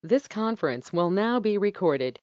This conference will now be recorded.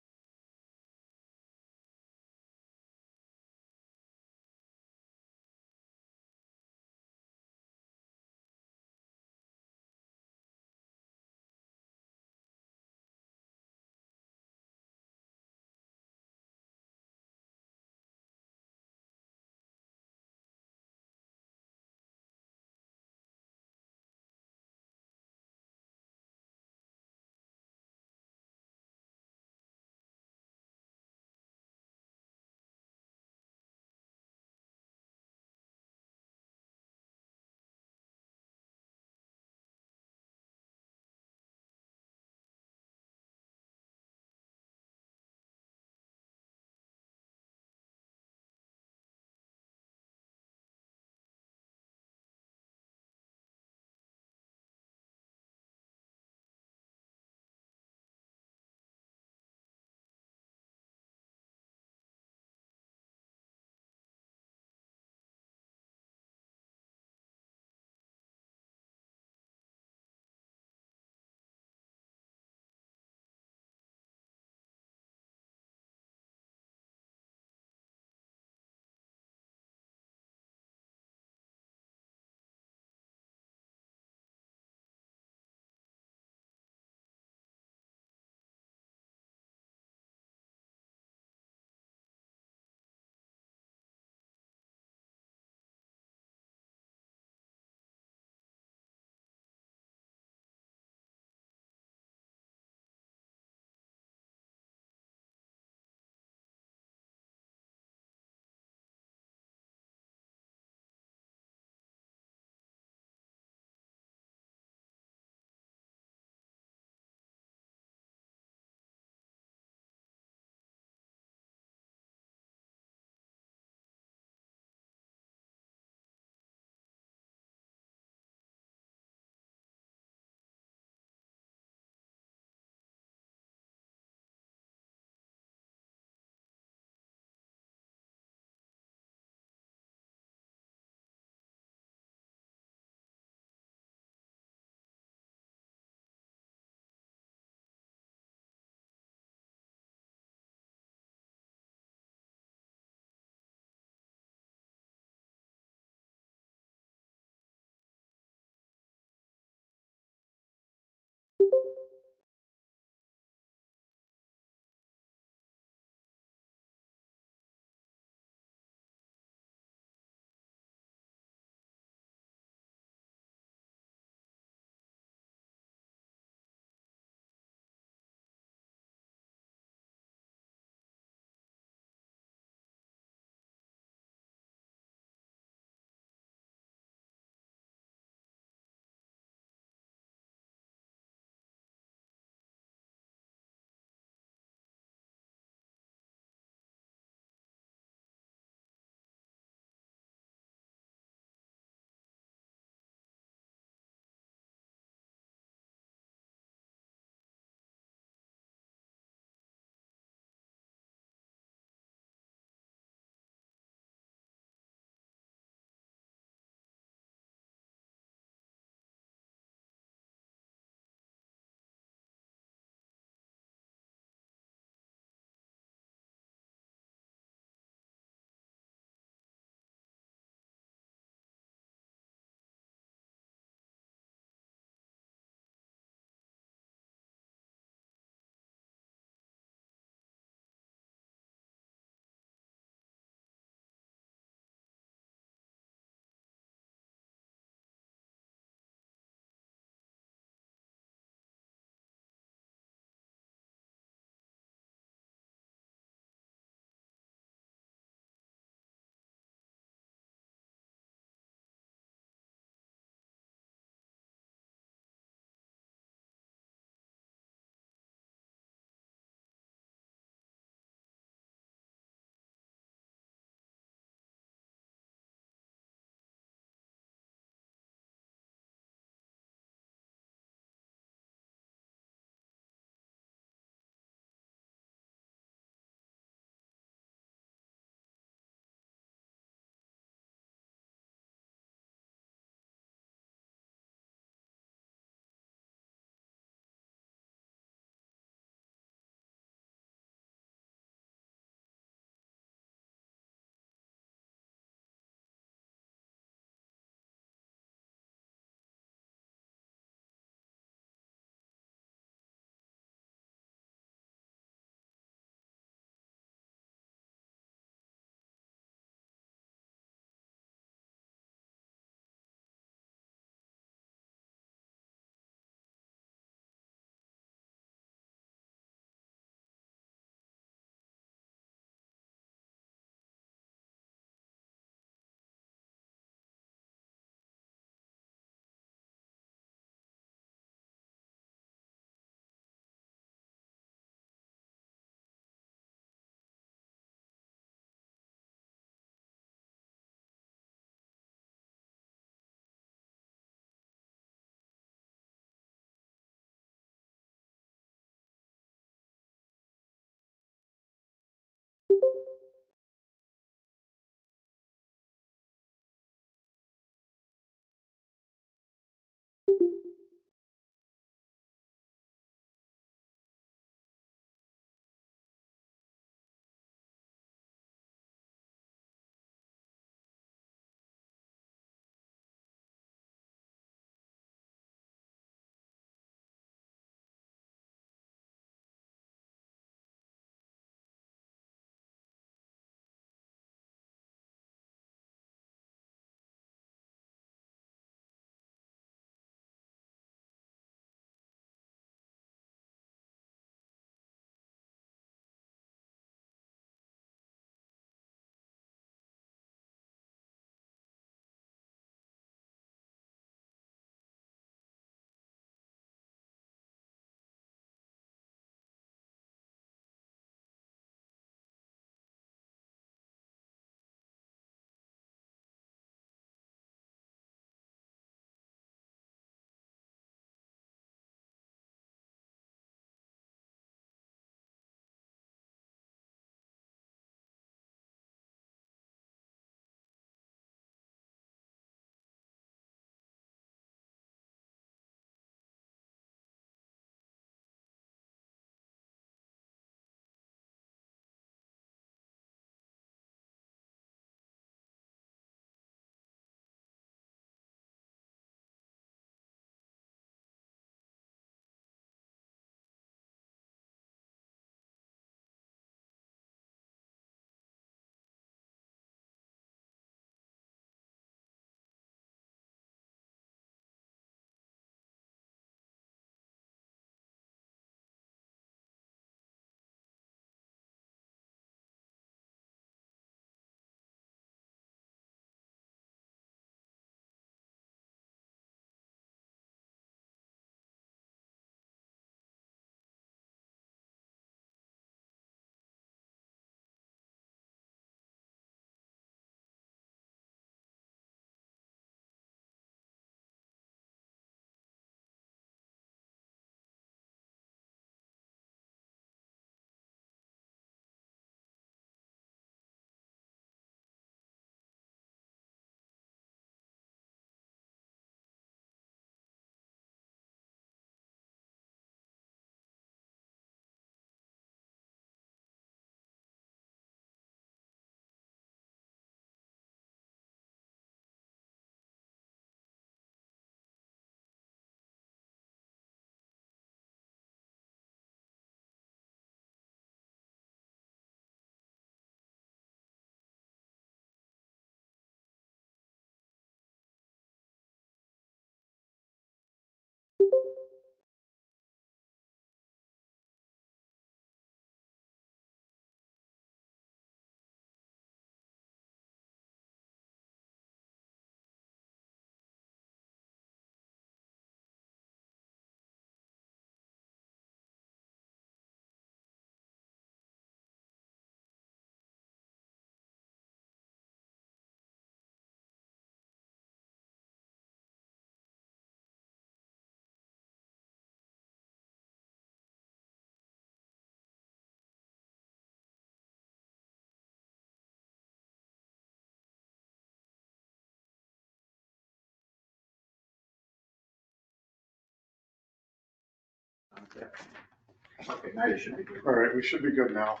Okay, now you should be good. All right, we should be good now.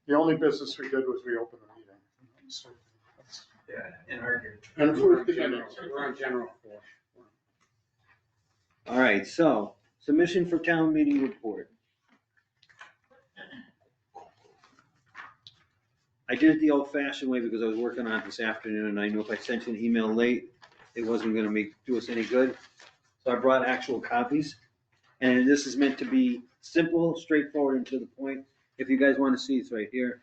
The only business we did was reopen the meeting. So that's- Yeah, in our here. And We're approved on the general- minutes. We're on general four. All right, so submission for town meeting report. I did it the old fashioned way because I was working on it this afternoon and I knew if I sent you an email late, it wasn't gonna do us any good. So I brought actual copies. And this is meant to be simple, straightforward, and to the point. If you guys want to see, it's right here.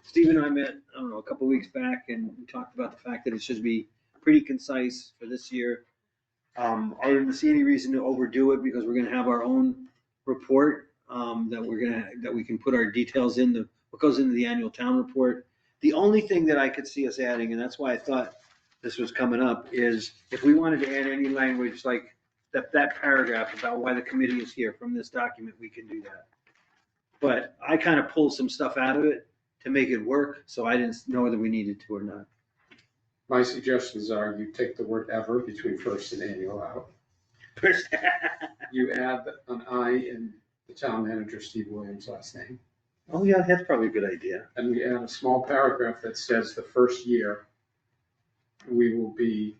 Steve and I met, I don't know, a couple weeks back, and we talked about the fact that it should be pretty concise for this year. I didn't see any reason to overdo it because we're gonna have our own report, that we can put our details in, what goes into the annual town report. The only thing that I could see us adding, and that's why I thought this was coming up, is if we wanted to add any language like that paragraph about why the committee is here from this document, we can do that. But I kind of pulled some stuff out of it to make it work, so I didn't know whether we needed to or not. My suggestions are you take the word ever between first and annual out. You add an I in the town manager Steve Williams' last name. Oh, yeah, that's probably a good idea. And we add a small paragraph that says the first year we will be,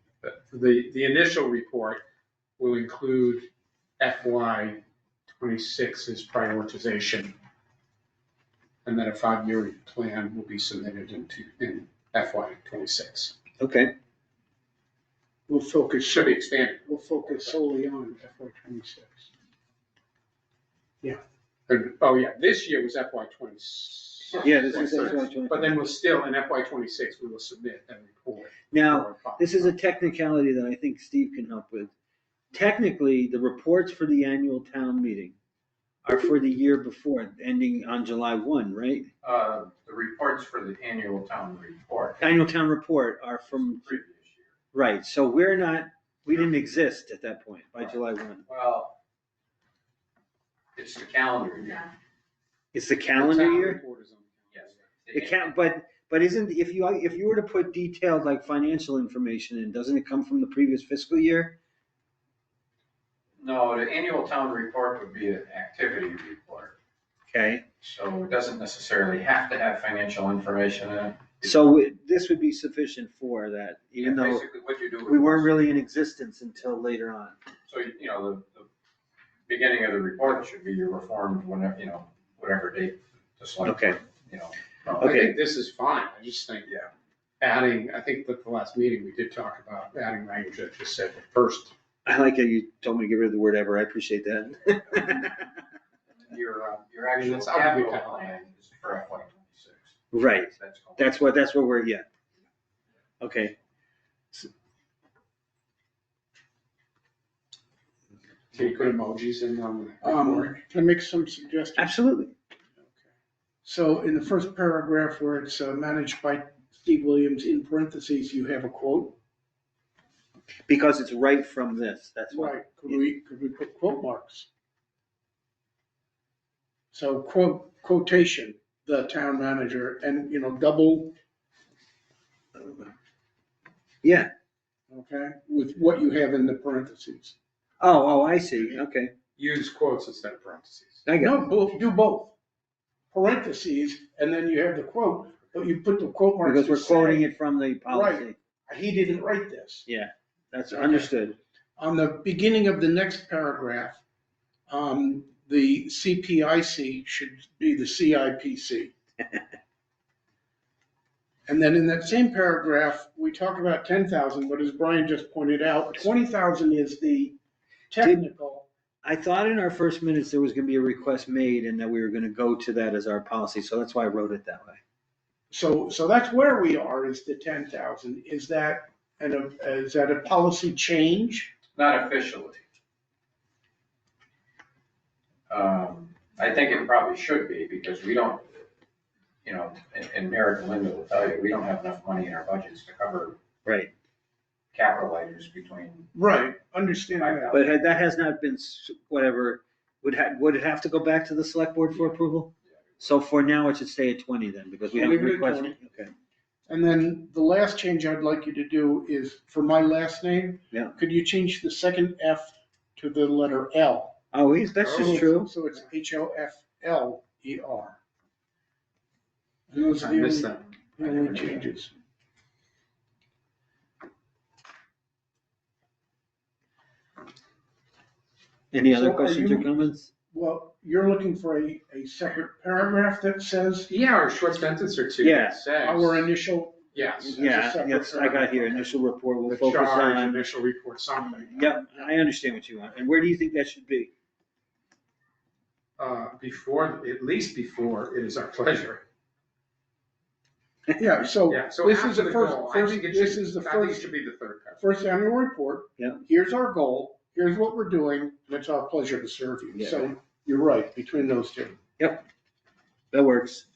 the initial report will include FY 26's prioritization. And then a 5-year plan will be submitted in FY 26. Okay, We'll focus, Should be expanded. we'll focus solely on FY 26. Oh, yeah, this year was FY 26. yeah, this is FY20. But then we'll still, in FY 26, we will submit a report. Now, this is a technicality that I think Steve can help with. Technically, the reports for the annual town meeting are for the year before, ending on July 1, right? The reports for the annual town report. Annual town report are from, Previous year. right, so we didn't exist at that point by July 1. Well, it's the calendar year. It's the calendar town year? report is on- Yes. It can't, but isn't, if you were to put detailed like financial information in, doesn't it come from the previous fiscal year? No, the annual town report would be an activity report. Okay, So it doesn't necessarily have to have financial information in it. so this would be sufficient for that, even though Basically, what you do. we weren't really in existence until later on. So, the beginning of the report should be your reformed whenever, whatever date the select. Okay. I Okay. think this is fine, I just think, adding, I think that the last meeting, we did talk about adding language that just said the first. I like how you told me to get rid of the word ever. I appreciate that. Your actual It's out of the capital capital. plan is for FY 26. Right. That's called. That's where we're, yeah. Okay. Can you put emojis in on the report? Can I make some suggestions? Absolutely. So in the first paragraph where it's managed by Steve Williams, in parentheses, you have a quote. Because it's right from this. That's why. Right, could we put quote marks? So quotation, the town manager, and, double, Yeah. okay, with what you have in the parentheses. Oh, I see. Okay. Use quotes instead of parentheses. I got it. Do both. Parentheses, and then you have the quote, but you put the quote marks. Because we're to say, quoting it from the policy. He didn't write this. Yeah, that's Okay. understood. On the beginning of the next paragraph, the CPIC should be the CIPC. And then in that same paragraph, we talk about 10,000, but as Brian just pointed out, 20,000 is the technical. I thought in our first minutes there was gonna be a request made and that we were gonna go to that as our policy, so that's why I wrote it that way. So that's where we are, is the 10,000. Is that a policy change? Not officially. I think it probably should be, because we don't, and Eric and Linda will tell you, we don't have enough money in our budgets to cover Right. capital items between. Right, understand that. But that has not been, whatever, would it have to go back to the select board for approval? So for now, it should stay at 20 then, because we haven't Leave it at requested. 20. Okay. And then the last change I'd like you to do is for my last name. Yeah. Could you change the second F to the letter L? Oh, that's just true. So it's Hofler. And those I are the missed only, that. the only changes. Any other So are questions or you- comments? Well, you're looking for a separate paragraph that says Yeah, or a short sentence or two. Yeah. that says- our initial, Yes. Yeah, separate yes, I got here, initial report will The focus charge, on, initial report, something. yep, I understand what you want. And where do you think that should be? Before, at least before, it is our pleasure. yeah, so Yeah, so this after is the first, goal, I think it this should, is the I think it first, should be the third paragraph. first annual report. Yeah. Here's our goal, here's what we're doing, and it's our pleasure to serve you. Yeah. So you're right, between those two. That works.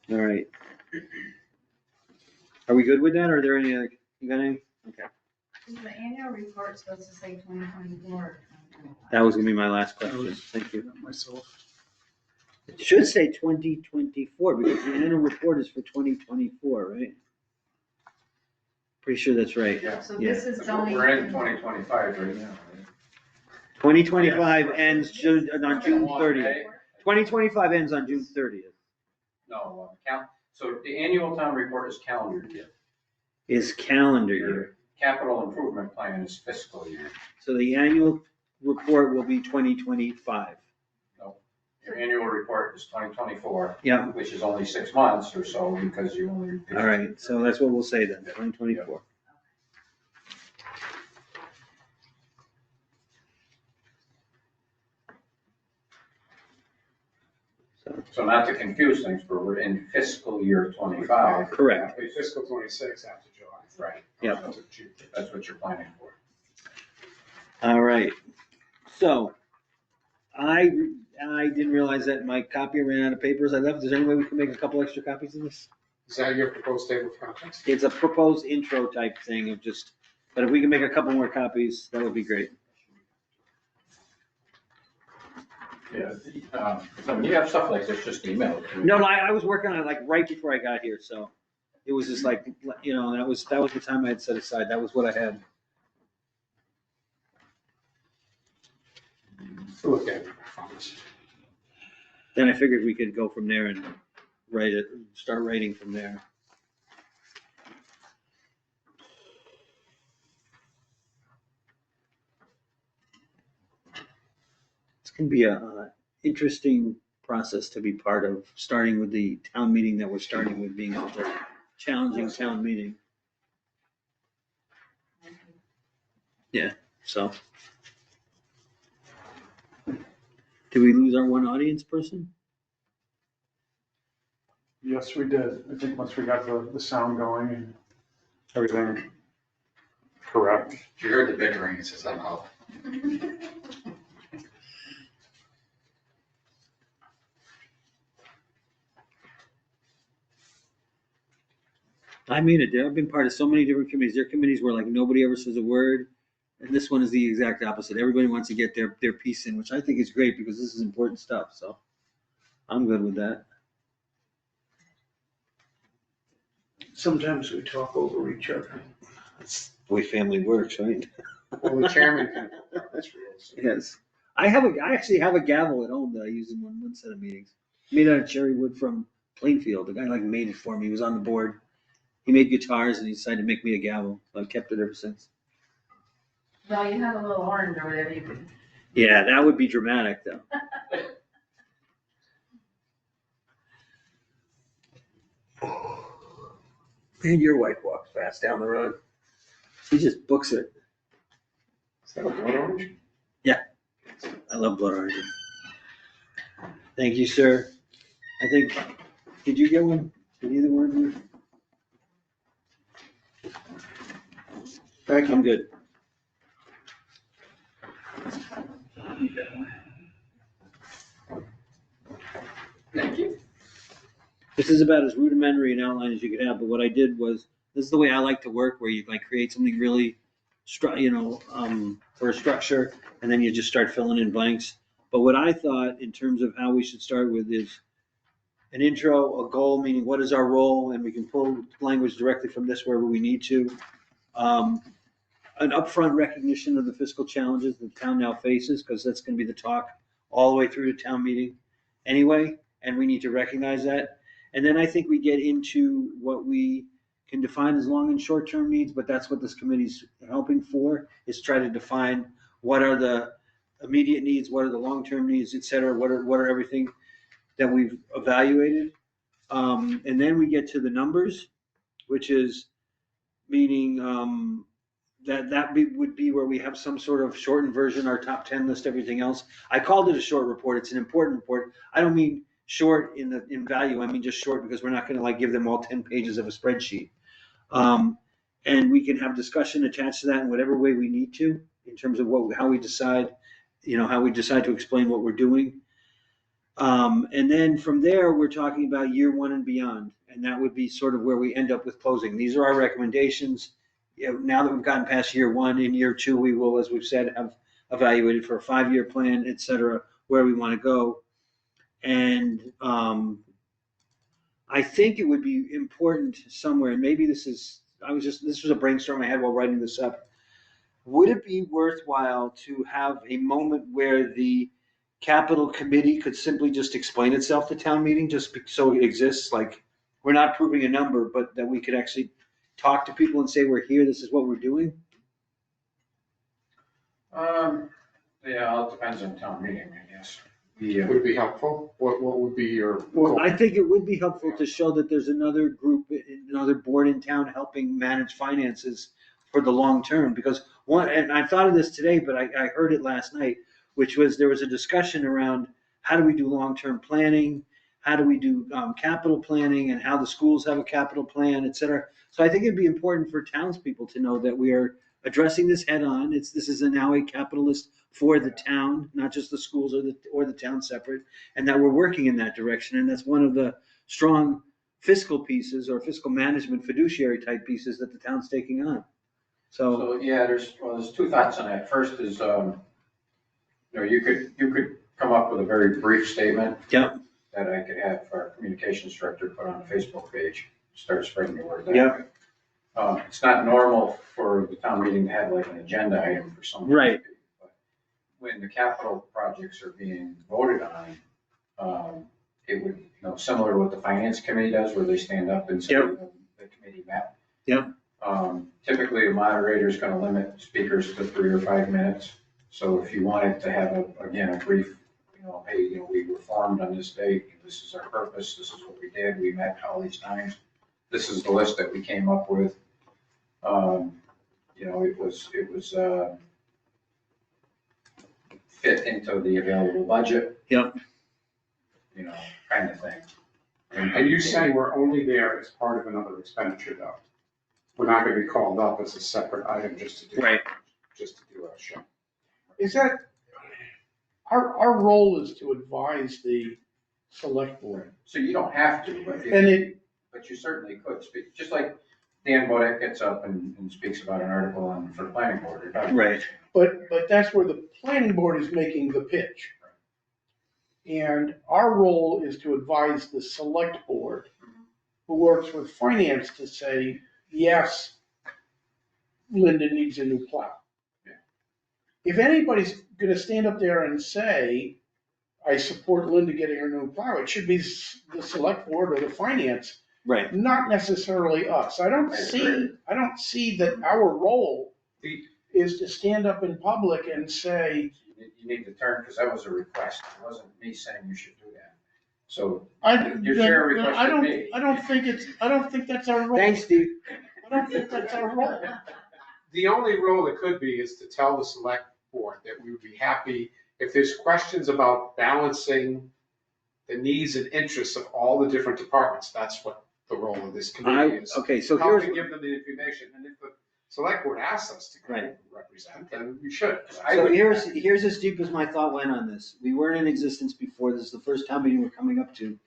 All right. Are we good with that? Are there any, you got any? Okay. The annual report supposed to say 2024. That was gonna be my last question. Thank you. Myself. It should say 2024 because the annual report is for 2024, right? Pretty sure that's right. Yeah. So this is going. We're in 2025 right now. right? 2025 ends on June One 30th. day. 2025 ends on June 30th. No, so the annual town report is calendar year. Is calendar year. Capital improvement plan is fiscal year. So the annual report will be 2025. Your annual report is 2024. Yeah. Which is only 6 months or so because you only. All right, so that's what we'll say then, 2024. So not to confuse things, but we're in fiscal year 25. Correct. Fiscal 26 after July. Right. Yep. That's what you're planning for. All right, so I didn't realize that my copy ran out of papers I left. Is there any way we can make a couple extra copies of this? Is that your proposed table of contents? It's a proposed intro type thing of just, but if we can make a couple more copies, that would be great. Yeah. So when you have stuff like this, just email it to me. No, I was working on it like right before I got here, so it was just like, you know, that was the time I had set aside. That was what I had. Look at it, I promise. Then I figured we could go from there and start writing from there. It's gonna be a interesting process to be part of, starting with the town meeting that we're starting with being such a challenging town meeting, so. Did we lose our one audience person? Yes, we did. I think once we got the sound going and everything correct. You heard the bickering, it says I'm out. I mean it, I've been part of so many different committees. There are committees where like nobody ever says a word. And this one is the exact opposite. Everybody wants to get their piece in, which I think is great because this is important stuff, so I'm good with that. Sometimes we talk over each other. That's the way family works, right? Well, the chairman can, that's real. Yes. I actually have a gavel at home that I use in one set of meetings. Made out of cherry wood from Plainfield. The guy like made it for me. He was on the board. He made guitars and he decided to make me a gavel. So I've kept it ever since. Well, you have a little orange or whatever you can. Yeah, that would be dramatic though. Man, your wife walks fast down the road. She just books it. Is that a blood orange? I love blood oranges. Thank you, sir. I think, did you get one? Did either one of you? Thank I'm you. good. this is about as rudimentary an outline as you could have, but what I did was, this is the way I like to work, where you like create something really, for a structure, and then you just start filling in blanks. But what I thought in terms of how we should start with is an intro, a goal, meaning what is our role, and we can pull language directly from this wherever we need to. An upfront recognition of the fiscal challenges the town now faces, because that's gonna be the talk all the way through to town meeting anyway, and we need to recognize that. And then I think we get into what we can define as long and short-term needs, but that's what this committee's helping for, is try to define what are the immediate needs, what are the long-term needs, et cetera, what are everything that we've evaluated. And then we get to the numbers, which is meaning would be where we have some sort of shortened version, our top 10 list, everything else. I called it a short report. It's an important report. I don't mean short in value. I mean just short because we're not going to like give them all 10 pages of a spreadsheet. And we can have discussion attached to that in whatever way we need to, in terms of how we decide, how we decide to explain what we're doing. And then from there, we're talking about year one and beyond. And that would be sort of where we end up with closing. These are our recommendations. Now that we've gotten past year one, in year two, we will, as we've said, have evaluated for a 5-year plan, et cetera, where we want to go. And I think it would be important somewhere, and maybe this was a brainstorm I had while writing this up. Would it be worthwhile to have a moment where the capital committee could simply just explain itself to town meeting, just so it exists? Like, we're not proving a number, but that we could actually talk to people and say, we're here, this is what we're doing? Yeah, it depends on town meeting, I guess. Would it be helpful? What would be your? Well, I think it would be helpful to show that there's another group, another board in town helping manage finances for the long term. Because and I thought of this today, but I heard it last night, which was there was a discussion around how do we do long-term planning, how do we do capital planning, and how the schools have a capital plan, et cetera. So I think it'd be important for townspeople to know that we are addressing this head on. This is now a capitalist for the town, not just the schools or the town separate, and that we're working in that direction. And that's one of the strong fiscal pieces or fiscal management fiduciary type pieces that the town's taking on. So yeah, there's 2 thoughts on that. First is, you could come up with a very brief statement. Yep. That I could have our communications director put on a Facebook page, start spreading the word that Yep. way. It's not normal for the town meeting to have like an agenda item for something. Right. But when the capital projects are being voted on, it would, similar to what the finance committee does, where they stand up and say, Yep. The committee met. Yep. Typically, the moderator is going to limit speakers to 3 or 5 minutes. So if you wanted to have a brief, hey, we were formed on this date, this is our purpose, this is what we did, we met all these times, this is the list that we came up with. It was fit into the available budget. Yep. Kind of thing. And you say we're only there as part of another expenditure though? We're not gonna be called up as a separate item just to do. Right. Just to do a show. Is that, our role is to advise the select board. So you don't have to, but you certainly could speak, just like Dan Bodek gets up and speaks about an article for the planning board. Right. But that's where the planning board is making the pitch. And our role is to advise the select board, who works with finance, to say, yes, Linda needs a new plow. Yeah. If anybody's gonna stand up there and say, I support Linda getting her new plow, it should be the select board or the finance, Right. not necessarily us. I don't see that our role is to stand up in public and say, You need to turn, because that was a request. It wasn't me saying you should do that. So I your chair requested me. I don't think that's our role. Thanks, Steve. I don't think that's our role. The only role it could be is to tell the select board that we would be happy if there's questions about balancing the needs and interests of all the different departments. That's what the role of this committee is. Okay, so Help here's. to give them the information, and if the select board asks us to Right. represent, then we should. So here's as deep as my thought went on this. We weren't in existence before. This is the first town meeting we're coming up to.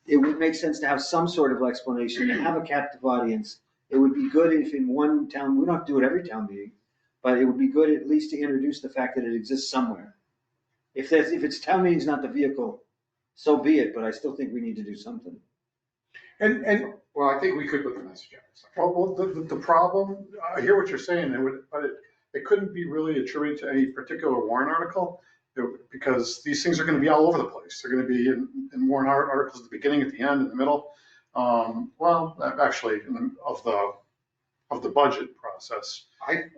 it would make sense to have some sort of explanation, to have a captive audience. It would be good if in one town, we don't have to do it every town meeting, but it would be good at least to introduce the fact that it exists somewhere. If it's town meeting's not the vehicle, so be it, but I still think we need to do something. And Well, I think we could put the message out. Well, the problem, I hear what you're saying, but it couldn't be really attributed to any particular warrant article, because these things are gonna be all over the place. They're gonna be in warrant articles at the beginning, at the end, in the middle. Well, actually, of the budget process. I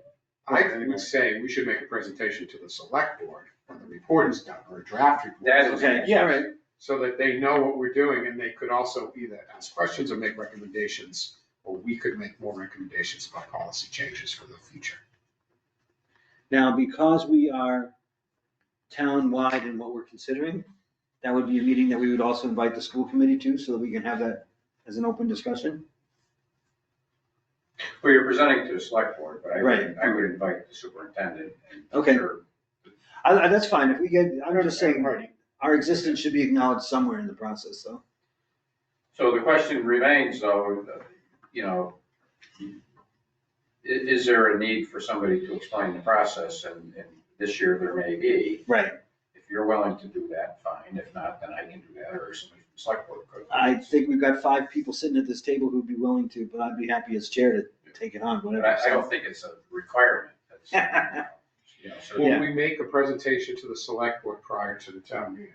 would say we should make a presentation to the select board when the report is done, or a draft report. That is- Okay, Yeah. all right. So that they know what we're doing, and they could also either ask questions or make recommendations, or we could make more recommendations about policy changes for the future. Now, because we are town-wide in what we're considering, that would be a meeting that we would also invite the school committee to, so that we can have that as an open discussion. Well, you're presenting to the select board, but Right. I would invite the superintendent. and Okay. sure, That's fine, if we get, I'm just saying, Marty, our existence should be acknowledged somewhere in the process, though. So the question remains though, you know, is there a need for somebody to explain the process? And this year there may be. Right. If you're willing to do that, fine. If not, then I can do that, or somebody from the select board could. I think we've got 5 people sitting at this table who'd be willing to, but I'd be happy as chair to take it on, But whatever. I don't think it's a requirement. That's, you know, so Will we make a presentation to the select board prior to the town meeting?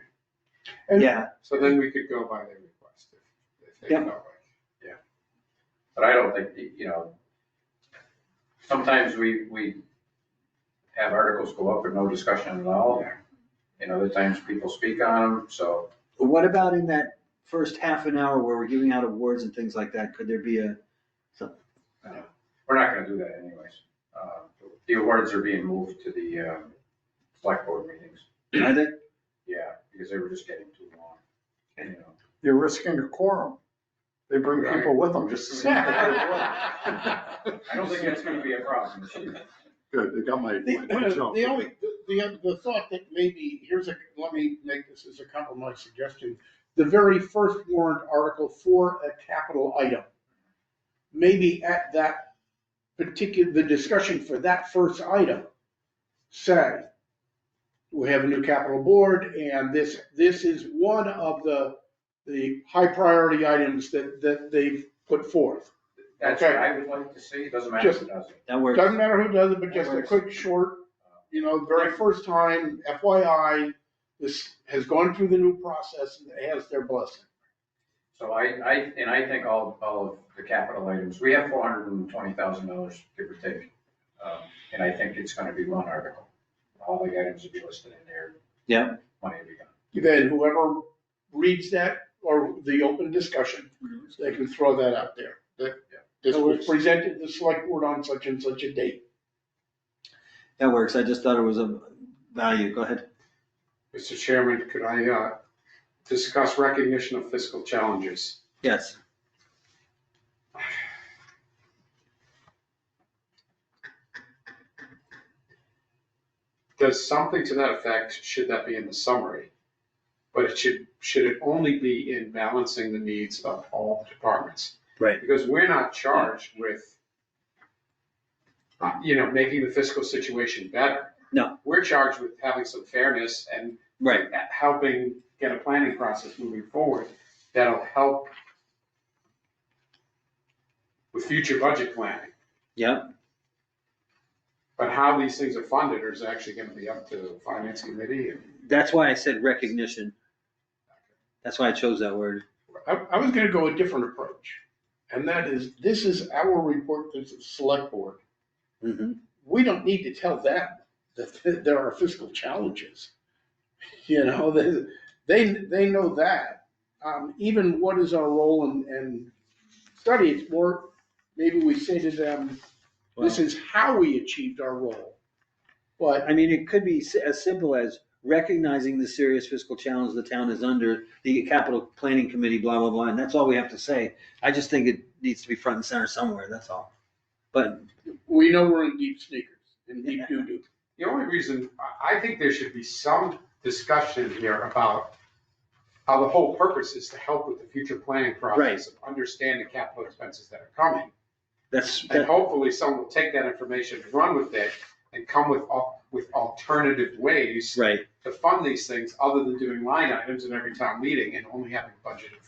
and Yeah, So then we could go by their request if they Yep. felt like. But I don't think, you know, sometimes we have articles go up with no discussion at all. And other times people speak on them, so. but what about in that first half an hour where we're giving out awards and things like that? Could there be We're not gonna do that anyways. The awards are being moved to the select board meetings. are there? Yeah, because they were just getting too long. You know. You're risking a quorum. They bring people with them just to see. I don't think that's gonna be a problem. Good, they got my joke. the thought that maybe, let me make this as a compromise suggestion. The very first warrant article for a capital item, maybe at that the discussion for that first item, say, we have a new capital board, and this is one of the high priority items that they've put forth. That's what I would like to see. It doesn't matter who does it. That works. Doesn't matter who does it, but just a quick short, very first time, FYI, this has gone through the new process and it has their blessing. So I think all of the capital items, we have $420,000, give or take. And I think it's gonna be one article. All the items will be listed in there. Yeah. Money will be gone. Then whoever reads that or the open discussion, they can throw that out there. That this was presented to the select board on such and such a date. That works. I just thought it was a value. Go ahead. Mr. Chairman, could I discuss recognition of fiscal challenges? Yes. Does something to that effect, should that be in the summary? But should it only be in balancing the needs of all the departments? Right. Because we're not charged with, making the fiscal situation better. No. We're charged with having some fairness and Right. helping get a planning process moving forward that'll help with future budget planning. Yep. But how these things are funded is actually gonna be up to the finance committee. And That's why I said recognition. That's why I chose that word. I was gonna go a different approach. And that is, this is our report to the select board. Mm-hmm. We don't need to tell them that there are fiscal challenges. They know that. Even what is our role in study, it's more, maybe we say to them, this is how we achieved our role. But I mean, it could be as simple as recognizing the serious fiscal challenge the town is under, the capital planning committee, blah, blah, blah, and that's all we have to say. I just think it needs to be front and center somewhere, that's all. But we know we're in deep sneakers, in deep doo-doo. the only reason, I think there should be some discussion here about the whole purpose is to help with the future planning process of understanding capital expenses that are coming. And hopefully someone will take that information, run with it, and come with alternative ways right, to fund these things other than doing line items in every town meeting and only having a budget of,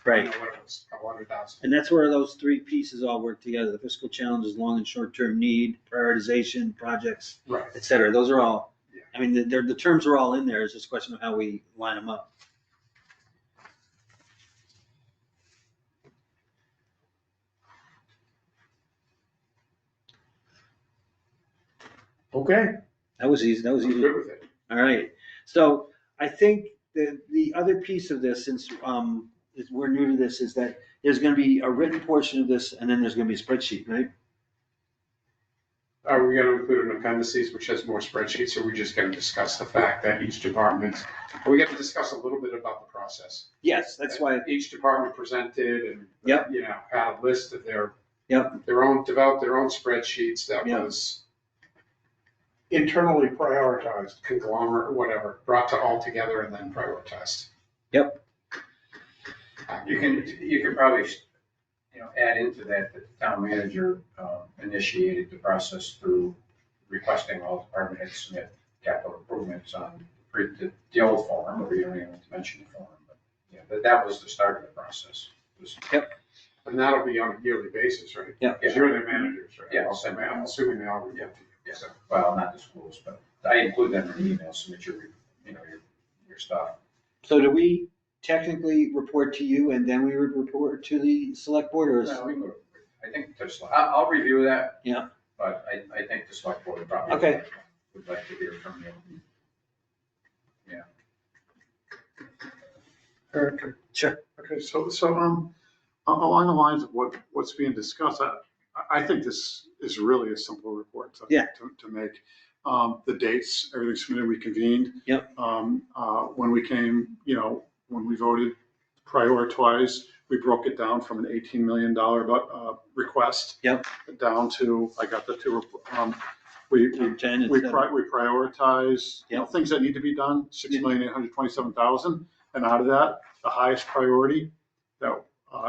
right. what it was, a couple $100,000. And that's where those three pieces all work together. The fiscal challenges, long and short-term need, prioritization, projects, Right. et cetera. Those are all, Yeah. I mean, the terms are all in there. It's just a question of how we line them up. Okay, That was easy. That was I'm easy. good with it. All right. So I think the other piece of this, since we're new to this, is that there's going to be a written portion of this, and then there's going to be a spreadsheet, right? Are we gonna include an appendices which has more spreadsheets, or are we just gonna discuss the fact that each department, are we gonna discuss a little bit about the process? Yes, that's why. Each department presented and, Yep. Had a list of Yep. developed their own spreadsheets that Yep. was internally prioritized. conglomerate, whatever, brought to all together and then prioritized. Yep. You can probably, add into that the town manager initiated the process through requesting all department heads submit capital improvements on the old form, or you don't even have to mention the form, but that was the start of the process. And that'll be on a yearly basis, right? Yeah. Because you're the managers, right? Yeah. I'm assuming they all report to you. Yeah, well, not the schools, but I include them in the email, submit your stuff. So do we technically report to you and then we would report to the select board, or is? No, I think I'll review that. Yeah. But I think the select board probably Okay. would like to hear from you. Eric, Sure. okay, so, along the lines of what's being discussed, I think this is really a simple report Yeah. to make. The dates, everything's submitted, we convened. Yep. When we came, when we voted prioritize, we broke it down from an $18 million request. Yep. Down to, I got the two, we Top 10 and we 7. we prioritize, Yep. things that need to be done, 6,827,000. And out of that, the highest priority, that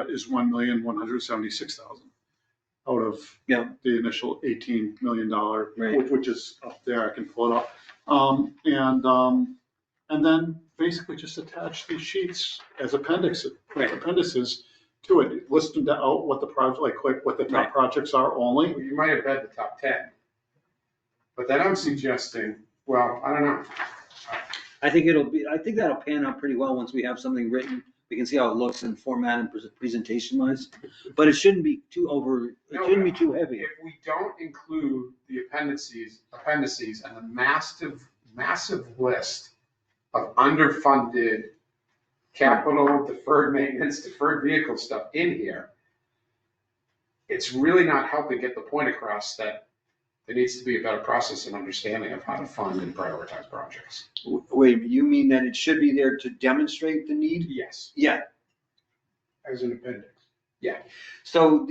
is 1,176,000 out of Yep. the initial $18 million, Right. which is up there, I can pull it up. And then basically just attach these sheets as appendices to it, list them out what the project, like what the top Right. projects are only. Well, you might have read the top 10. But then I'm suggesting, well, I don't know. I think that'll pan out pretty well once we have something written. We can see how it looks in format and presentation wise, but it shouldn't be too heavy. If we don't include the appendices and the massive list of underfunded capital, deferred maintenance, deferred vehicle stuff in here, it's really not helping get the point across that there needs to be a better process and understanding of how to fund and prioritize projects. Wait, you mean that it should be there to demonstrate the need? Yes. Yeah. As an appendix. So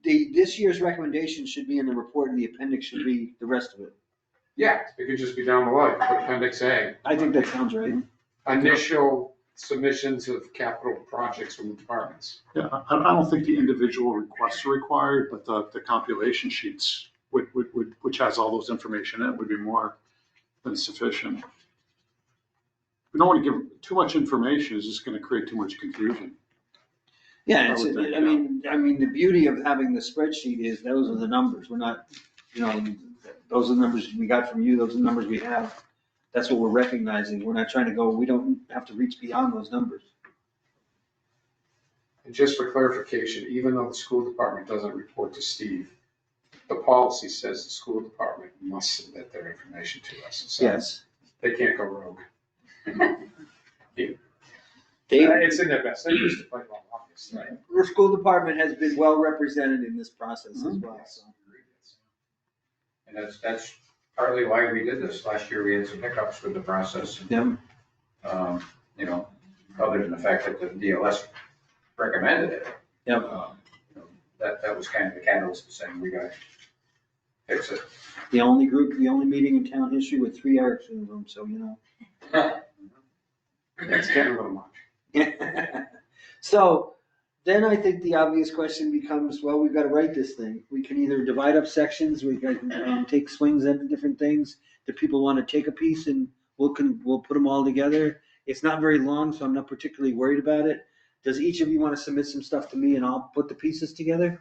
this year's recommendation should be in the report and the appendix should be the rest of it. Yeah, it could just be down below, you put appendix A, I think that sounds right. initial submissions of capital projects from the departments. Yeah, I don't think the individual requests are required, but the compilation sheets which has all those information in it would be more than sufficient. We don't want to give too much information, it's just going to create too much confusion. Yeah, I would think, I mean, the beauty of having the spreadsheet is those are the numbers. We're not, those are the numbers we got from you, those are the numbers we have. That's what we're recognizing. We're not trying to go, we don't have to reach beyond those numbers. And just for clarification, even though the school department doesn't report to Steve, the policy says the school department must submit their information to us. So Yes. They can't go rogue. Dave, It's in their best interest to play along, obviously. the school department has been well represented in this process as well, so. And that's partly why we did this. Last year, we had some hiccups with the process. Yeah. Other than the fact that the DLS recommended it. Yep. That was kind of the catalyst to saying we gotta fix it. The only meeting in town history with 3 arcs in the room, so It's getting a little much. So then I think the obvious question becomes, well, we've got to write this thing. We can either divide up sections, we can take swings at different things. Do people want to take a piece and we'll put them all together? It's not very long, so I'm not particularly worried about it. Does each of you want to submit some stuff to me and I'll put the pieces together?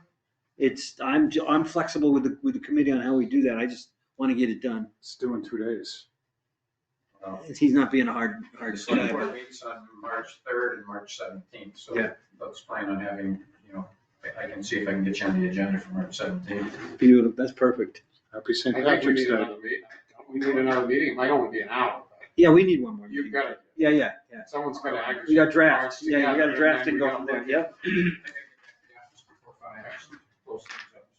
I'm flexible with the committee on how we do that. I just want to get it done. It's due in 2 days. He's not being a hard The select guy. board meets on March 3rd and March 17th, so Yeah. let's plan on having, I can see if I can get you on the agenda for March 17th. Beautiful, that's perfect. Happy St. I think we Patrick's need Day. another meeting. Don't we need another meeting? It might only be an hour. But Yeah, we need one more. You've got to, Yeah. someone's got to aggregate. We got draft. parts Yeah, you got together, to draft then and we go gotta from there. look Yep. I think we can just before 5, actually, close things up.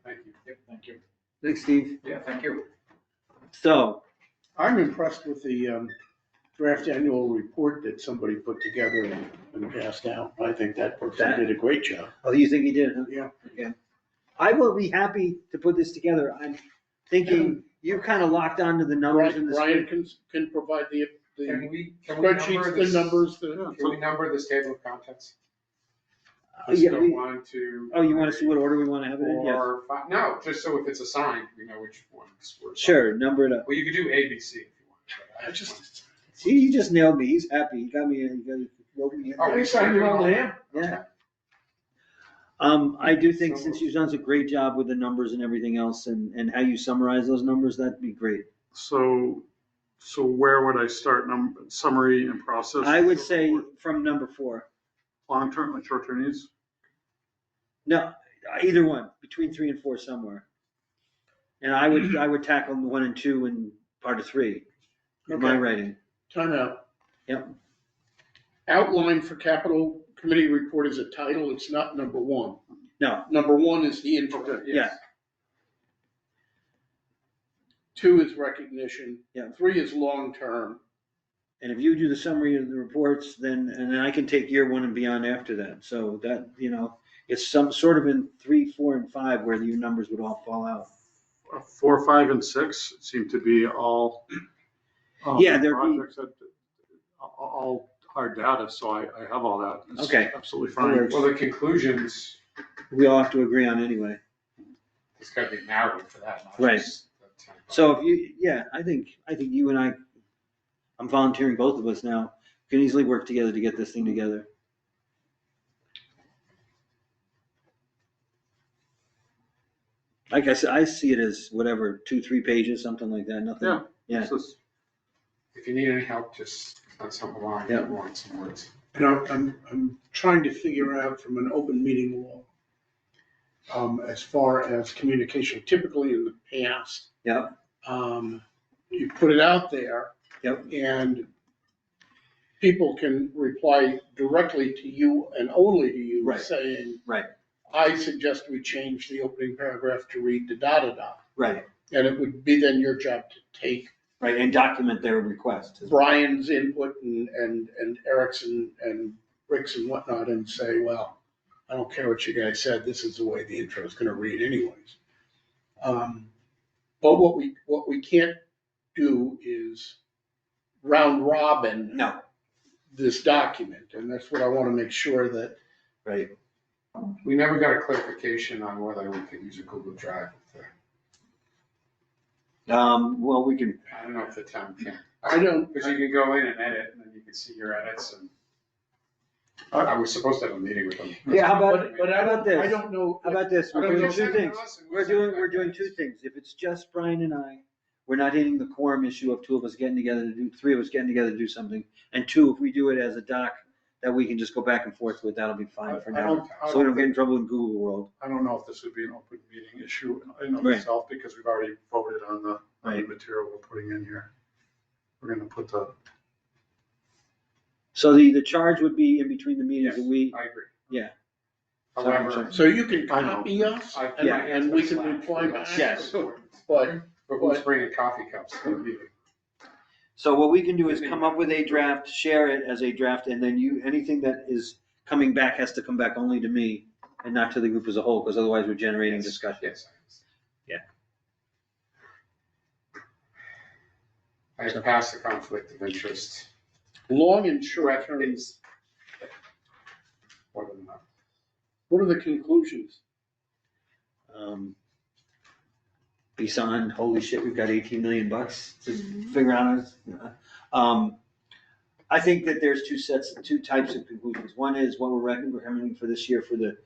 Thank you. Yep, thank you. Thanks, Steve. Yeah, thank you. So, I'm impressed with the draft annual report that somebody put together and passed out. I think that person did a great job. oh, you think he did? Huh? Yeah. Okay. I will be happy to put this together. I'm thinking you kind of locked onto the numbers in the Brian script. can provide the Can we spreadsheets, number the this? numbers, Can we number this table of contents? Yeah, Let's go 1, 2. Oh, you want to see what order we want to have it in? Yes. 4, 5. No, just so if it's assigned, we know which ones we're. Sure, number it up. Well, you could do A, B, C if you want. I just, See, he just nailed me. He's happy. He got me. Wrote me in. Oh, I signed it all to him. Yeah. I do think since you've done a great job with the numbers and everything else and how you summarize those numbers, that'd be great. So where would I start, summary and process? I would say from number 4. Long-term and short-term needs? No, either one, between 3 and 4 somewhere. And I would tackle 1 and 2 and part of 3 in my Okay. writing. Time out. Yep. Outline for capital committee report is a title. It's not number 1. No, Number 1 is the intro. yeah, 2 is recognition. Yeah. 3 is long-term. and if you do the summary of the reports, then I can take year 1 and beyond after that. So that, it's some sort of in 3, 4, and 5 where your numbers would all fall out. 4, 5, and 6 seem to be all. Yeah, there'd be- projects that, all hard data, so I have all that. It's Okay. Absolutely That fine. works. Well, the conclusions, We all have to agree on anyway. it's got to be narrowed for that, not Right. just the 10. So if you, yeah, I think you and I'm volunteering both of us now, can easily work together to get this thing together. Like I said, I see it as whatever, 2, 3 pages, something like that, nothing. Yeah. Yeah. It's just- If you need any help, just send something along. Yeah. You want some words. And I'm trying to figure out from an open meeting law, as far as communication, typically in the past. Yeah. You put it out there. Yep. And people can reply directly to you and only to you. Right. Saying, Right, I suggest we change the opening paragraph to read the da-da-da. right, And it would be then your job to take right, and document their request. Brian's input and Eric's and Rick's and whatnot and say, well, I don't care what you guys said, this is the way the intro is gonna read anyways. But what we can't do is round robin No, this document, and that's what I wanna make sure that, right. We never got a clarification on whether we could use a Google Drive. Well, we can, I don't know if the town can. I don't, Because you can go in and edit, and then you can see your edits, and I was supposed to have a meeting with them. yeah, how about, but how about this? I don't know. How about this? I We're don't doing know. 2 things. We're doing 2 things. If it's just Brian and I, we're not hitting the quorum issue of 2 of us getting together to do, 3 of us getting together to do something. And 2, if we do it as a doc that we can just go back and forth with, that'll be fine for now. So we don't get in trouble in Google World. I don't know if this would be an open meeting issue in of Right. itself, because we've already voted on the Right. material we're putting in here. We're gonna put the, So the charge would be in between the meetings that we, I agree. Yeah. However. So you can I know. copy us I- and, Yeah. and we can reply back. Yes. But But who's bringing coffee cups to the meeting? so what we can do is come up with a draft, share it as a draft, and then anything that is coming back has to come back only to me and not to the group as a whole, because otherwise we're generating discussion. Yes. Yeah. I have passed the conflict of interest. long and short term, What are the conclusions? Based on, holy shit, we've got 18 million bucks to figure out. I think that there's two types of conclusions. One is what we're recommending for this year for the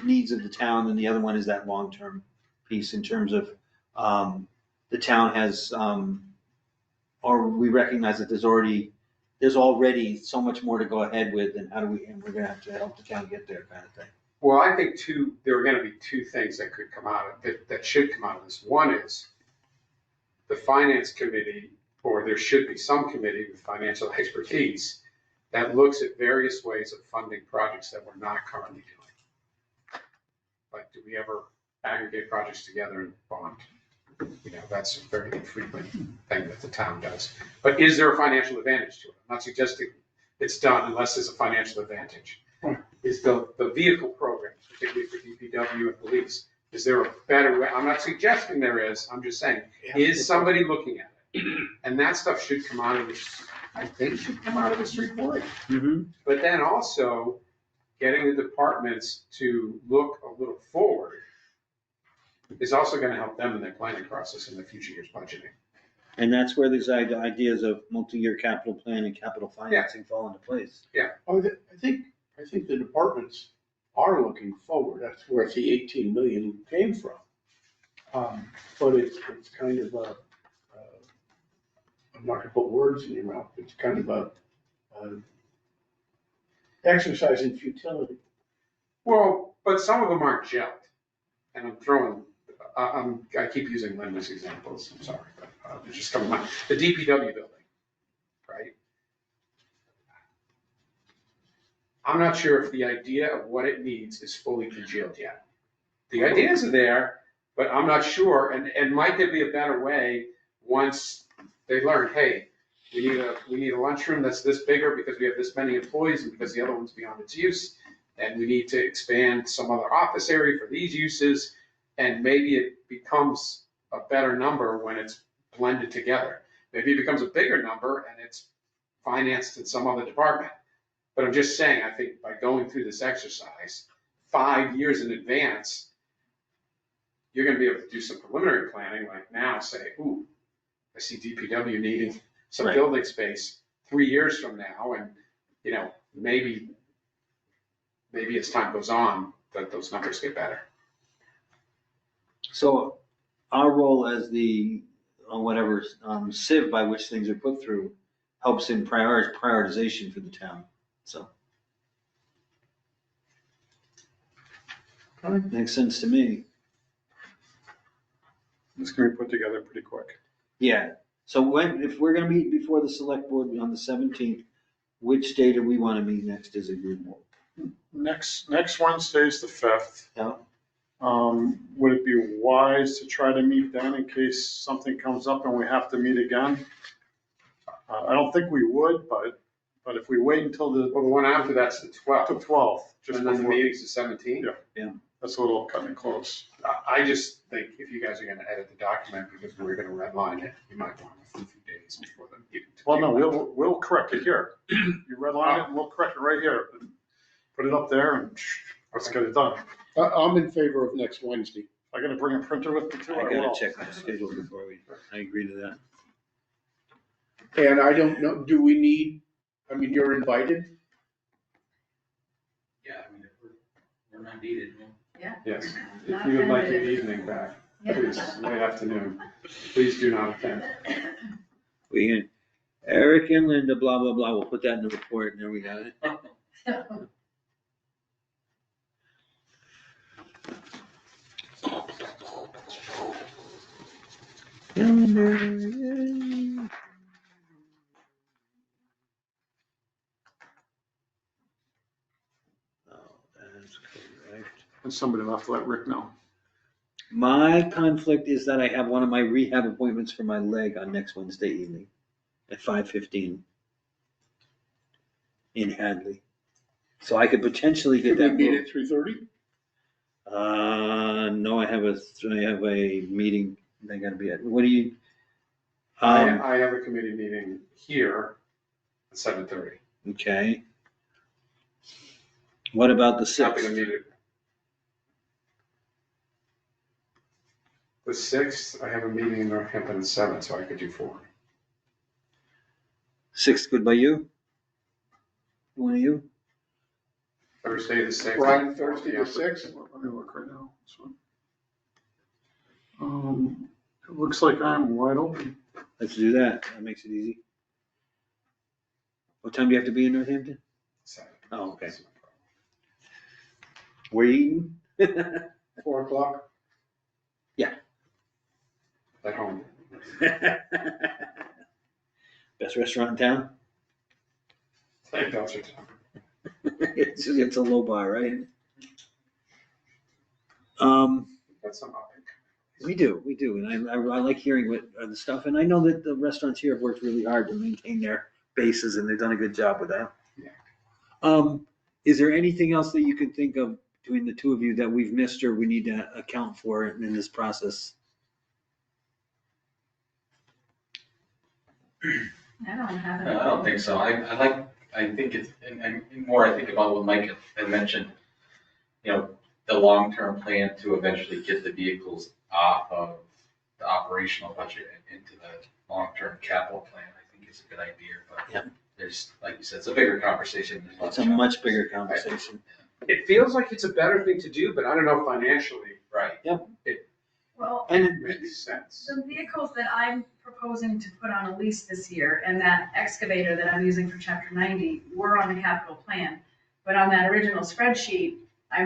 needs of the town, and the other one is that long-term piece in terms of the town has, or we recognize that there's already so much more to go ahead with, and we're gonna have to help the town get there, kind of thing. Well, I think there are gonna be two things that could come out of, that should come out of this. One is the finance committee, or there should be some committee with financial expertise that looks at various ways of funding projects that we're not currently doing. Like, do we ever aggregate projects together and bond? That's a very infrequent thing that the town does. But is there a financial advantage to it? I'm not suggesting it's done unless there's a financial advantage. Is the vehicle programs, particularly for DPW and police, is there a better way? I'm not suggesting there is, I'm just saying, is somebody looking at it? And that stuff should come out of this, I think should come out of this report. But then also getting the departments to look a little forward is also gonna help them in their planning process in the future year's budgeting. And that's where these ideas of multi-year capital plan and capital financing fall into place. I think the departments are looking forward. That's where the 18 million came from. But it's kind of I'm not gonna put words in your mouth. It's kind of a exercise in futility. Well, but some of them aren't gelled. And I keep using Lynn as examples, I'm sorry, but it's just coming to mind. The DPW building, right? I'm not sure if the idea of what it needs is fully congealed yet. The ideas are there, but I'm not sure, and might there be a better way once they learn, hey, we need a lunchroom that's this bigger because we have this many employees and because the other one's beyond its use, and we need to expand some other office area for these uses, and maybe it becomes a better number when it's blended together. Maybe it becomes a bigger number and it's financed in some other department. But I'm just saying, I think by going through this exercise 5 years in advance, you're gonna be able to do some preliminary planning, like now say, ooh, I see DPW needing some building space 3 years from now, and maybe as time goes on, that those numbers get better. So our role as the, sieve by which things are put through helps in prioritization for the town, so. Makes sense to me. It's gonna be put together pretty quick. Yeah, so if we're gonna meet before the select board on the 17th, which day do we wanna meet next as a group? Next Wednesday is the 5th. Yeah. Would it be wise to try to meet then in case something comes up and we have to meet again? I don't think we would, but if we wait until Well, the one after that's the 12th. just And then the before, meeting's the 17th? Yeah. that's a little kind of close. I just think if you guys are gonna edit the document because we're gonna redline it, you might want a few days before the meeting. Well, no, we'll correct it here. You redline it and we'll correct it right here. Put it up there and let's get it done. I'm in favor of next Wednesday. I gotta bring a printer with me too. I I gotta will. check my schedule before I agree to that. And I don't know, do we need, you're invited? Yeah, I mean, if we're not needed, Yes, if Not you would like your tentative. evening back, Yeah. please, late afternoon, please do not attend. Eric and Linda, blah, blah, blah, we'll put that in the report and there we got it. Oh, that's correct. And somebody will have to let Rick know. My conflict is that I have one of my rehab appointments for my leg on next Wednesday evening at 5:15 in Hadley. So I could potentially get Could we that. meet at 3:30? No, I have a meeting I gotta be at. What do you? I have a committee meeting here at 7:30. Okay. What about the Happy to 6th? meet it. The 6th, I have a meeting in Northampton at 7, so I could do 4. 6th, good by you? One of you? Thursday the 6th. Brian, Thursday the 6th? Let me look right now. This one. It looks like I'm wide open. Let's do that. That makes it easy. What time do you have to be in Northampton? 7. Oh, okay. We're eating? 4 o'clock? At home. Best restaurant in town? Like Belchertown. It's a low bar, right? That's some up. We do, and I like hearing what the stuff, and I know that the restaurants here have worked really hard to maintain their bases, and they've done a good job with that. Yeah. Is there anything else that you can think of between the two of you that we've missed or we need to account for in this process? I don't have it. No, I don't think so. I think it's, and more I think about what Mike had mentioned, the long-term plan to eventually get the vehicles off of the operational budget and into the long-term capital plan, I think is a good idea, but Yep. there's, like you said, it's a bigger conversation. It's a much bigger conversation. It feels like it's a better thing to do, but I don't know financially. Right. Well, And It makes sense. the vehicles that I'm proposing to put on a lease this year and that excavator that I'm using for chapter 90 were on the capital plan. But on that original spreadsheet, I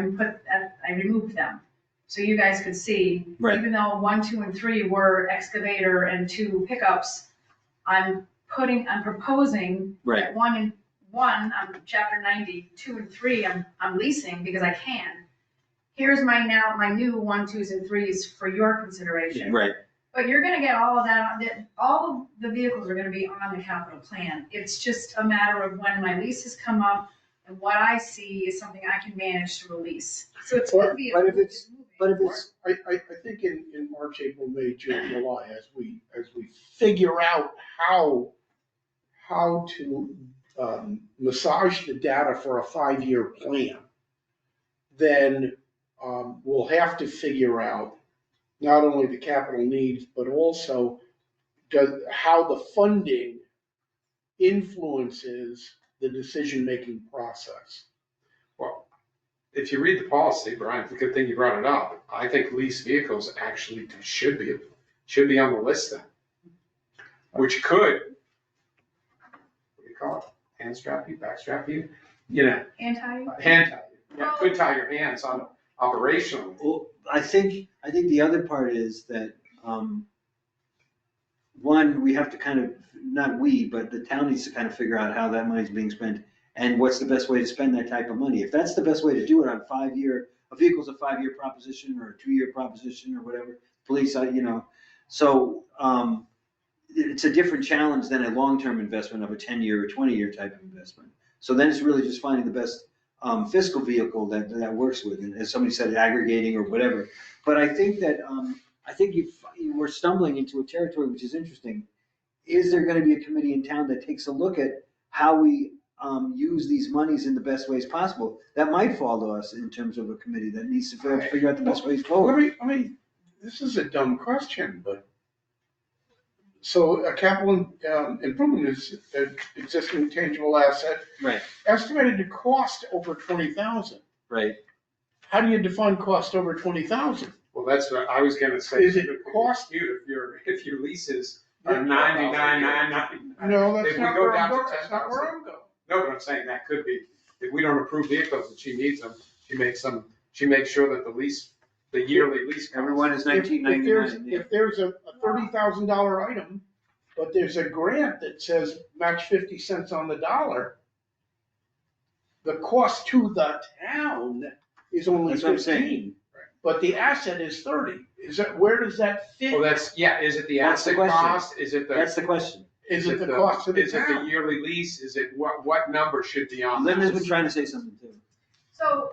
removed them. So you guys could see, Right. even though 1, 2, and 3 were excavator and 2 pickups, I'm proposing Right. that 1 on chapter 90, 2 and 3, I'm leasing because I can. Here's my new 1, 2s, and 3s for your consideration. Right, But you're gonna get all of that, all of the vehicles are gonna be on the capital plan. It's just a matter of when my leases come up and what I see is something I can manage to release. So it's gonna be. But if it's- moving. but if it's, I think in March, April, May, June, July, as we figure out how to massage the data for a 5-year plan, then we'll have to figure out not only the capital needs, but also how the funding influences the decision-making process. Well, if you read the policy, Brian, it's a good thing you brought it up. I think leased vehicles actually should be on the list then. Which could, what do you call it? Hand strap you, back strap you? Anti, Hand tie you. Yeah, could tie your hands on operationally. well, I think the other part is that, one, we have to kind of, not we, but the town needs to kind of figure out how that money's being spent and what's the best way to spend that type of money. If that's the best way to do it on a vehicle's a 5-year proposition or a 2-year proposition or whatever, police, so, it's a different challenge than a long-term investment of a 10-year or 20-year type of investment. So then it's really just finding the best fiscal vehicle that works with, and as somebody said, aggregating or whatever. But I think that, you were stumbling into a territory which is interesting. Is there gonna be a committee in town that takes a look at how we use these monies in the best ways possible? That might fall to us in terms of a committee that needs to figure out the best ways forward. I mean, this is a dumb question, but, so a capital improvement is an existing tangible asset Right, estimated to cost over 20,000. right. How do you define cost over 20,000? Well, that's what I was gonna say. Is it cost- If your leases are 99,999. No, that's If we not go where down I'm to going, that's not where 10,000. I'm going. No, but I'm saying that could be, if we don't approve vehicles and she needs them, she makes sure that the yearly lease. costs. Everyone is If 1999. if there's a $30,000 item, but there's a grant that says match 50 cents on the dollar, the cost to the town is only That's what I'm 15, saying. but the asset is 30. Where does that fit? Well, is it the That's the asset question. cost? Is it That's the question. Is it the cost of the Is it the town? yearly lease? Is it, what number should be on that? Linda's been trying to say something too. so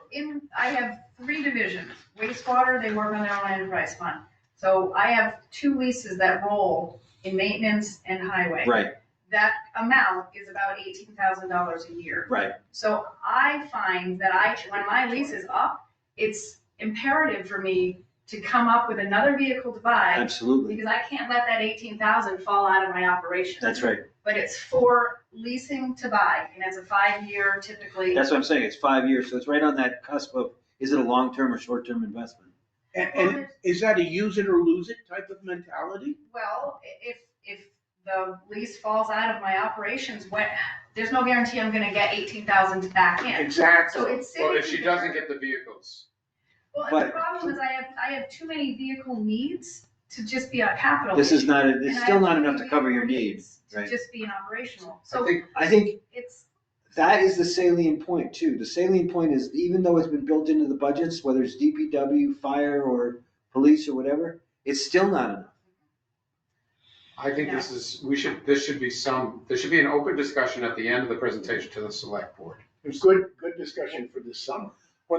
I have 3 divisions. Wastewater, they work on their own enterprise fund. So I have 2 leases that roll in maintenance and highway. Right, that amount is about $18,000 a year. Right. So I find that when my lease is up, it's imperative for me to come up with another vehicle to buy, Absolutely. because I can't let that 18,000 fall out of my operation. That's right. But it's for leasing to buy, and it's a 5-year typically. That's what I'm saying. It's 5 years. So it's right on that cusp of, is it a long-term or short-term investment? And is that a use it or lose it type of mentality? Well, if the lease falls out of my operations, there's no guarantee I'm gonna get 18,000 back in. Exactly. So it's sitting Well, if she there. doesn't get the vehicles, Well, But- and the problem is I have too many vehicle needs to just be a capital. This is issue. not, And it's I still have not too enough many to cover your vehicle needs, To right? just be an operational. I So think, I think it's, that is the salient point too. The salient point is, even though it's been built into the budgets, whether it's DPW, fire, or police or whatever, it's still not enough. I think this should be an open discussion at the end of the presentation to the select board. There's good discussion for this summer.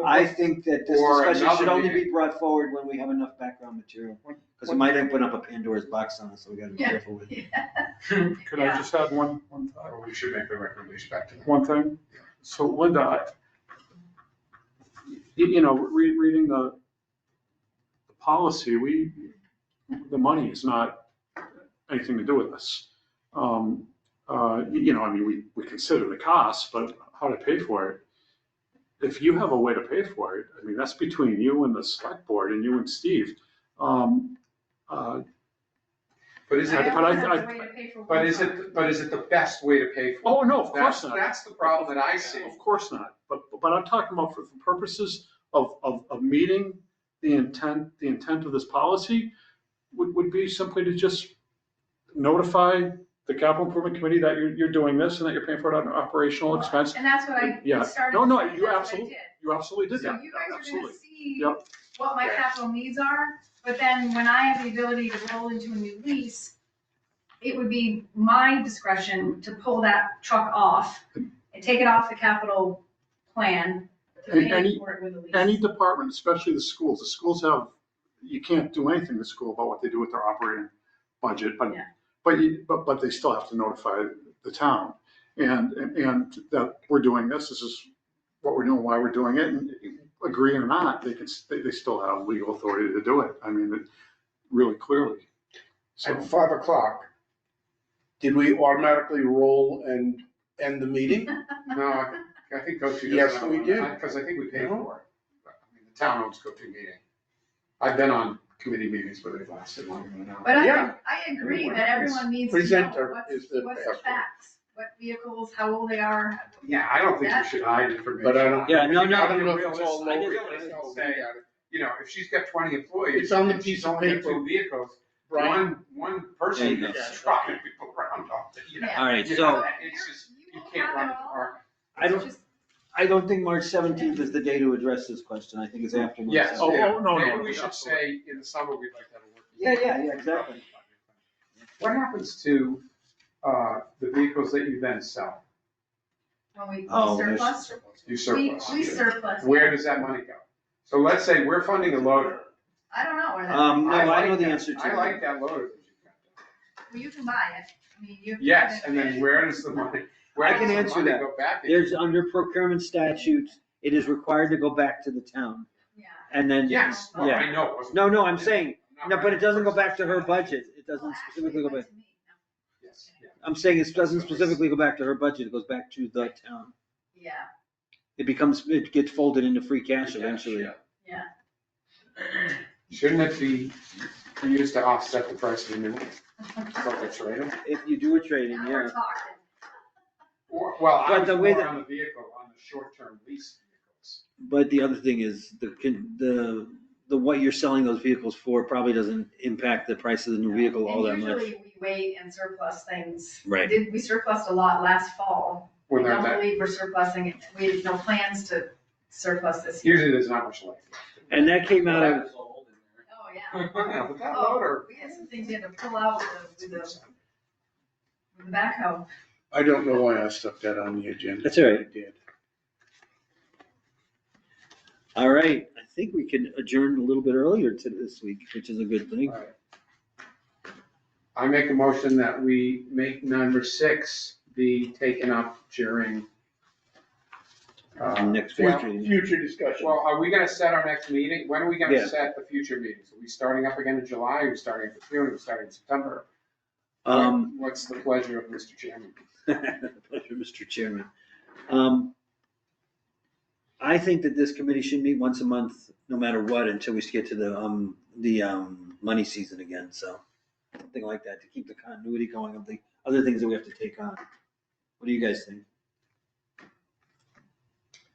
I think that this Or discussion should another only meeting. be brought forward when we have enough background material. Because it might open up a Pandora's box on us, so we gotta be Yeah. careful with it. Could I just add one thought? Or we should make the recommendation back to them. One thing, so Linda, you know, reading the policy, the money is not anything to do with this. You know, I mean, we consider the cost, but how to pay for it. If you have a way to pay for it, I mean, that's between you and the select board and you and Steve. But is it, I but always I- have a way to pay for but one is car. it the best way to pay for it? Oh, no, of course not. That's the problem that I see. Of course not, but I'm talking about for purposes of meeting the intent of this policy would be simply to just notify the capital improvement committee that you're doing this and that you're paying for it on an operational expense. And that's what I Yeah. started. No, to say, you that's what I absolutely- did. You absolutely did So that. you guys are gonna Absolutely. see Yep. what my capital needs are, but then when I have the ability to roll into a new lease, it would be my discretion to pull that truck off and take it off the capital plan to And pay for it with a lease. Any department, especially the schools have, you can't do anything in the school about what they do with their operating budget, but, Yeah. but they still have to notify the town. And that we're doing this is what we're doing, why we're doing it, and agree or not, they still have legal authority to do it. I mean, really clearly. So, At 5 o'clock, did we automatically roll and end the meeting? No, I think go-to. Yes, we do. Because I think we paid for it. I mean, the town owns go-to meeting. I've been on committee meetings where they've lasted longer than an hour. But Yeah. I agree that everyone needs to know Presenter what's is the what's the password. facts, what vehicles, how old they are. Yeah, I don't think we should hide information. But I don't- Yeah, no, I no. I don't know if it's all I local. realistically say, you know, if she's got 20 employees. It's on the and piece she's of only got paper. 2 vehicles, Brian, one There person you go. is driving people around all day, you know. Yeah. All right, You so know, it's just, you can't run a department. I don't think March 17th is the day to address this question. I think it's after March Yes, 17th. Oh, no, maybe no, we should absolutely. say in the summer, we'd like to have a work. Yeah, exactly. What happens to the vehicles that you then sell? When we Oh, surplus, You surplus. we surplus. Where does that money go? So let's say we're funding a loader. I don't know where that. No, I like know the that. answer to I that. like that loader that you got. Well, you can buy it. I mean, you. Yes, and then where does the money, where I does can the answer money that. go back? There's under procurement statutes, it is required to go back to the town. Yeah. And then, Yes, well, yeah. I know. it wasn't- No, I'm saying, not no, but it doesn't go back to her right. budget. It doesn't Well, actually, specifically go it went back. to me. Yes, yeah. I'm saying it doesn't specifically go back to her budget. It goes back to the town. Yeah, It gets folded into free cash eventually. Yeah. yeah. Shouldn't it be used to offset the price of the new one? So it's right. If you do a trade-in, Now yeah. we're talking. Well, I But was the way more that- on the vehicle, on the short-term lease vehicles. But the other thing is the what you're selling those vehicles for probably doesn't impact the price of the new vehicle all that And much. usually we wait and surplus things. Right. We surplused a lot last fall. I When they're don't that, believe we're surplusing it. We have no plans to surplus this year. usually there's not much life. And that came out of, Oh, yeah. Yeah, but that Oh, loader. we had some things we had to pull out with the backhoe. I don't know why I stuck that on the agenda. That's all right. I did. all right, I think we can adjourn a little bit earlier to this week, which is a good thing. I make a motion that we make number 6 be taken up during. Next well, week. Future discussion. Well, are we gonna set our next meeting? When are we Yeah. gonna set the future meetings? Are we starting up again in July? Are we starting in June? Are we starting in September? What's the pleasure of Mr. Chairman? Pleasure, Mr. Chairman. I think that this committee should meet once a month, no matter what, until we get to the money season again, so. Something like that, to keep the continuity going of the other things that we have to take on. What do you guys think?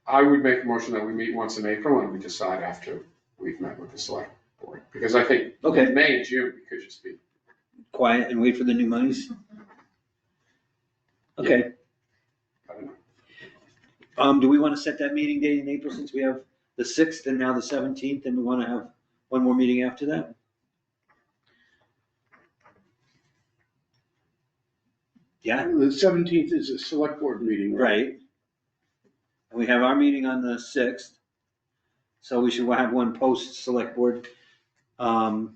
I would make a motion that we meet once in April and we decide after we've met with the select board. Because I think Okay. in May and June, we could just be. Quiet and wait for the new monies? Okay. I don't know. Do we want to set that meeting date in April, since we have the 6th and now the 17th, and we want to have one more meeting after that? Yeah, The 17th is a select board meeting, right? right. And we have our meeting on the 6th, so we should have one post-select board. And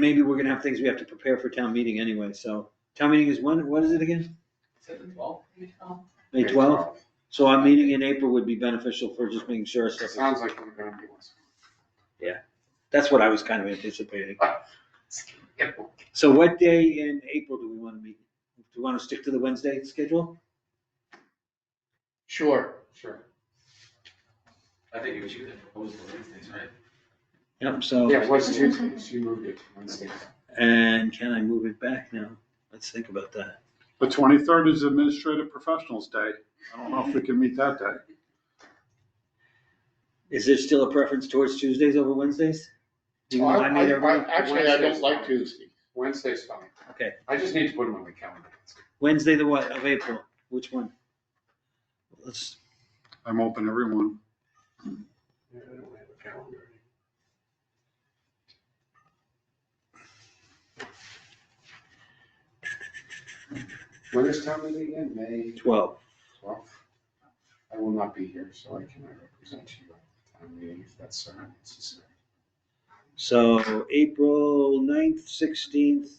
maybe we're gonna have things we have to prepare for town meeting anyway, so. Town meeting is when, what is it again? 7/12. May 12th? So our meeting in April would be beneficial for just making sure It stuff is. sounds like we're gonna be once. That's what I was kind of anticipating. So what day in April do we want to meet? Do we want to stick to the Wednesday schedule? Sure. Sure. I think we should propose the Wednesdays, right? Yep, so. Yeah, it was Tuesdays. You moved it to Wednesdays. And can I move it back now? Let's think about that. The 23rd is Administrative Professionals Day. I don't know if we can meet that day. Is there still a preference towards Tuesdays over Wednesdays? Do you I want me to- actually, I don't like Tuesday. Wednesday's fine. Okay, I just need to put them on the calendar. Wednesday the what, of April? Which one? Let's, I'm open everyone. Yeah, I don't have a calendar. When is town meeting again? May 12. 12th? I will not be here, so I cannot represent you at the town meeting if that's necessary. So April 9th, 16th,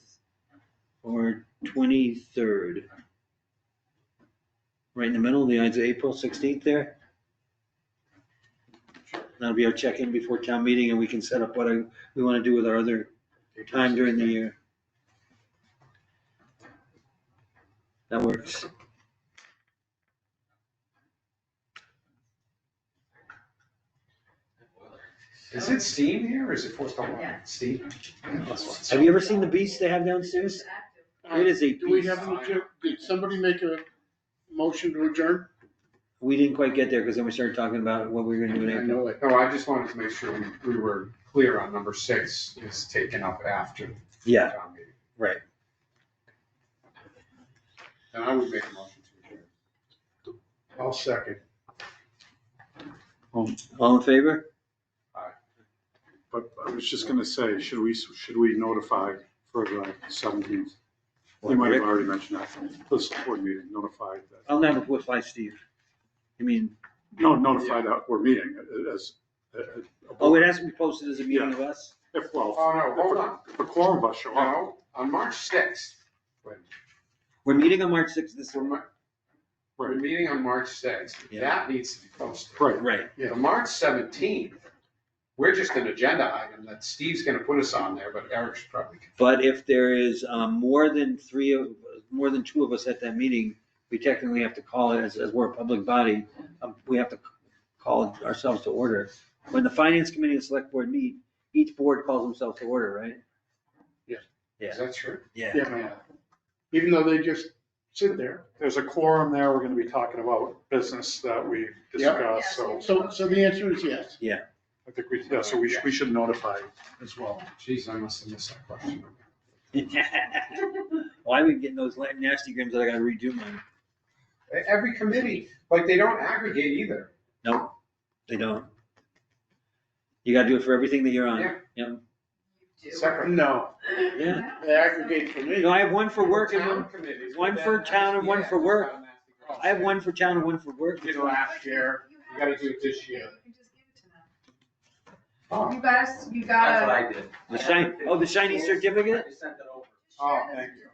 or 23rd? Right in the middle, the odds of April 16th there? That'll be our check-in before town meeting, and we can set up what we want to do with our other time during the year. That works. Is it steam here or is it forced on Yeah. steam? Have you ever seen the beast they have downstairs? It is a Do we beast. have an adjourn, did somebody make a motion to adjourn? We didn't quite get there because then we started talking about what we were gonna do in I April. know it. No, I just wanted to make sure we were clear on number 6 is taken up after the Yeah. town meeting. Right. And I would make a motion to adjourn. I'll second. All in favor? But I was just gonna say, should we notify for the 17th? You might have already mentioned that, the select board meeting, notify that, I'll never notify Steve. You mean, notify that we're meeting as. oh, it has to be posted as a meeting of us? If, well, Oh, no, hold on. if a quorum of us show up. No, on March 6th, We're meeting on March 6th this week. we're Right, meeting on March 6th. Yeah. That needs to be posted. right. Right. The March 17th, we're just an agenda item that Steve's gonna put us on there, but Eric's probably. But if there is more than two of us at that meeting, we technically have to call it, as we're a public body, we have to call ourselves to order. When the finance committee and select board meet, each board calls themselves to order, right? Is that true? Yeah. Yeah, even though they just sit there. There's a quorum there, we're gonna be talking about business that we discussed, so So the answer is yes. I think we should notify as well. Jeez, I must have missed that question. Well, I've been getting those nasty grams that I gotta redo mine. Every committee, like, they don't aggregate either. Nope, they don't. You gotta do it for everything that you're on. Yeah. Yep. Separate. No, Yeah. they aggregate for me. No, I have one for work and Town one, committees, one but for then- town and one yeah, for work. it's not a nasty cross. I have one for town and one for work. Did last year, you gotta do it this year. You can just give it to them. Oh, You That's what gotta, I did. The shiny certificate? I just sent it over. Oh, thank you.